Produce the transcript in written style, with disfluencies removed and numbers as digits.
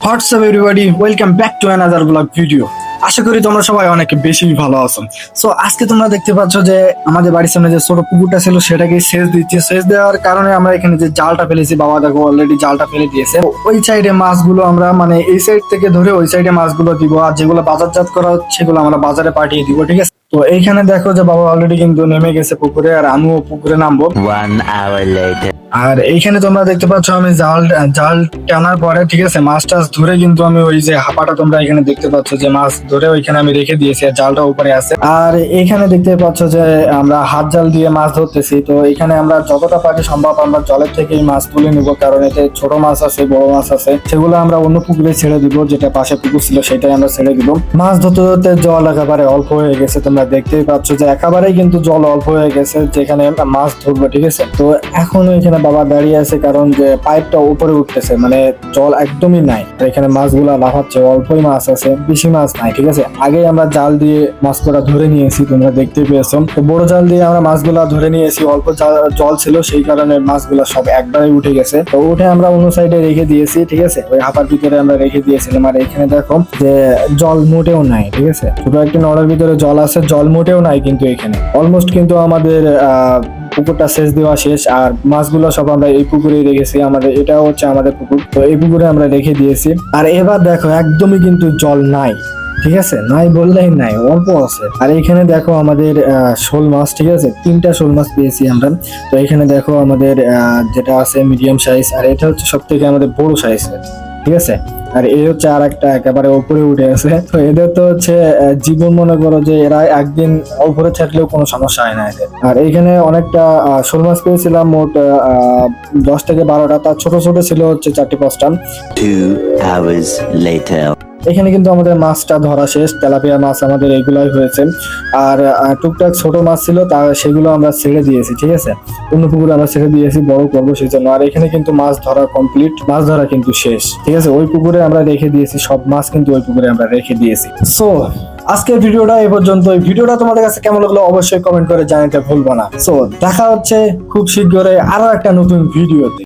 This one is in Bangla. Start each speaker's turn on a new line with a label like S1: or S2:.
S1: WhatsApp everybody, welcome back to another blog video. আশা করি তোমরা সবাই অনেক বেশি ভালো আছো। সো আজকে তোমরা দেখতে পাচ্ছ যে আমাদের বাড়ির সামনে যে ছোট পুকুরটা ছিল সেটাকে সেচ দিচ্ছে। সেচ দেওয়ার কারণে আমরা এখানে যে জালটা ফেলেছি, বাবা দেখো অলরেডি জালটা ফেলে দিয়েছে। ওই সাইডে মাছগুলো আমরা মানে এই সাইড থেকে ধরে ওই সাইডে মাছগুলো দিব, আর যেগুলো বাজারজাত করা হচ্ছে সেগুলো আমরা বাজারে পাঠিয়ে দিব, ঠিক আছে? তো এইখানে দেখো যে বাবা অলরেডি কিন্তু নেমে গেছে পুকুরে, আর আমিও পুকুরে নামবো।
S2: 1 hour later.
S1: আর এইখানে তোমরা দেখতে পাচ্ছ আমি জাল টানার পরে, ঠিক আছে, মাছ টাছ ধরে কিন্তু আমি ওই যে হাঁপাটা তোমরা এখানে দেখতে পাচ্ছ যে মাছ ধরে ওইখানে আমি রেখে দিয়েছি, আর জালটা উপরে আছে। আর এইখানে দেখতে পাচ্ছ যে আমরা হাত জাল দিয়ে মাছ ধরতেছি। তো এখানে আমরা যতটা পারি সম্ভব আমরা জলের থেকেই মাছ তুলে নিব, কারণ এতে ছোট মাছ আছে, বড় মাছ আছে, সেগুলো আমরা অন্য পুকুরে ছেড়ে দিব। যেটা পাশে পুকুর ছিল সেটাই আমরা ছেড়ে দিব। মাছ ধরতে ধরতে জল একেবারে অল্প হয়ে গেছে, তোমরা দেখতেই পাচ্ছ যে একেবারেই কিন্তু জল অল্প হয়ে গেছে যেখানে মাছ ধরবো, ঠিক আছে? তো এখন এখানে বাবা দাঁড়িয়ে আছে, কারণ যে পাইপটা উপরে উঠতেছে, মানে জল একদমই নাই। এখানে মাছগুলা লাফাচ্ছে, অল্পই মাছ আছে, বেশি মাছ নাই, ঠিক আছে? আগে আমরা জাল দিয়ে মাছগুলা ধরে নিয়েছি, তোমরা দেখতে পেয়েছো। তো বড় জাল দিয়ে আমরা মাছগুলা ধরে নিয়েছি, অল্প জল ছিল সেই কারণে মাছগুলা সব একবারে উঠে গেছে। তো উঠে আমরা অন্য সাইডে রেখে দিয়েছি, ঠিক আছে? ওই হাঁপার ভিতরে আমরা রেখে দিয়েছিলাম। আর এখানে দেখো যে জল মোটেও নাই, ঠিক আছে? ছোট একটি নড়ার ভিতরে জল আছে, জল মোটেও নাই কিন্তু এখানে। অলমোস্ট কিন্তু আমাদের পুকুরটা সেচ দেওয়া শেষ, আর মাছগুলো সব আমরা এই পুকুরেই রেখেছি। আমাদের এটা হচ্ছে আমাদের পুকুর, তো এই পুকুরে আমরা রেখে দিয়েছি। আর এবার দেখো একদমই কিন্তু জল নাই, ঠিক আছে? নাই বললেই নাই, অল্প আছে। আর এখানে দেখো আমাদের শোল মাছ, ঠিক আছে? 3টা শোল মাছ পেয়েছি আমরা। তো এখানে দেখো আমাদের যেটা আছে মিডিয়াম সাইজ, আর এটা হচ্ছে সব থেকে আমাদের বড় সাইজ, ঠিক আছে? আর এই হচ্ছে আর একটা একেবারে উপরে উঠে আছে। তো এদের তো হচ্ছে জীবন, মনে করো যে এরা একদিন উপরে থাকলেও কোনো সমস্যা হয় না এদের। আর এইখানে অনেকটা শোল মাছ পেয়েছিলাম, মোট 10 থেকে 12টা। তার ছোট ছোট ছিল হচ্ছে 4-5টা।
S2: 2 hours later.
S1: এখানে কিন্তু আমাদের মাছটা ধরা শেষ, তেলাপিয়া মাছ আমাদের এগুলাই হয়েছে। আর টুকটাক ছোট মাছ ছিল, তা সেগুলো আমরা ছেড়ে দিয়েছি, ঠিক আছে? অন্য পুকুরে আমরা ছেড়ে দিয়েছি, বড় করবো সেই জন্য। আর এখানে কিন্তু মাছ ধরা কমপ্লিট, মাছ ধরা কিন্তু শেষ, ঠিক আছে? ওই পুকুরে আমরা রেখে দিয়েছি, সব মাছ কিন্তু ওই পুকুরে আমরা রেখে দিয়েছি। সো আজকের ভিডিওটা এই পর্যন্ত। এই ভিডিওটা তোমাদের কাছে কেমন লাগলো অবশ্যই কমেন্ট করে জানাতে ভুলবো না। সো দেখা হচ্ছে খুব শীঘ্রই আরো একটা নতুন ভিডিওতে।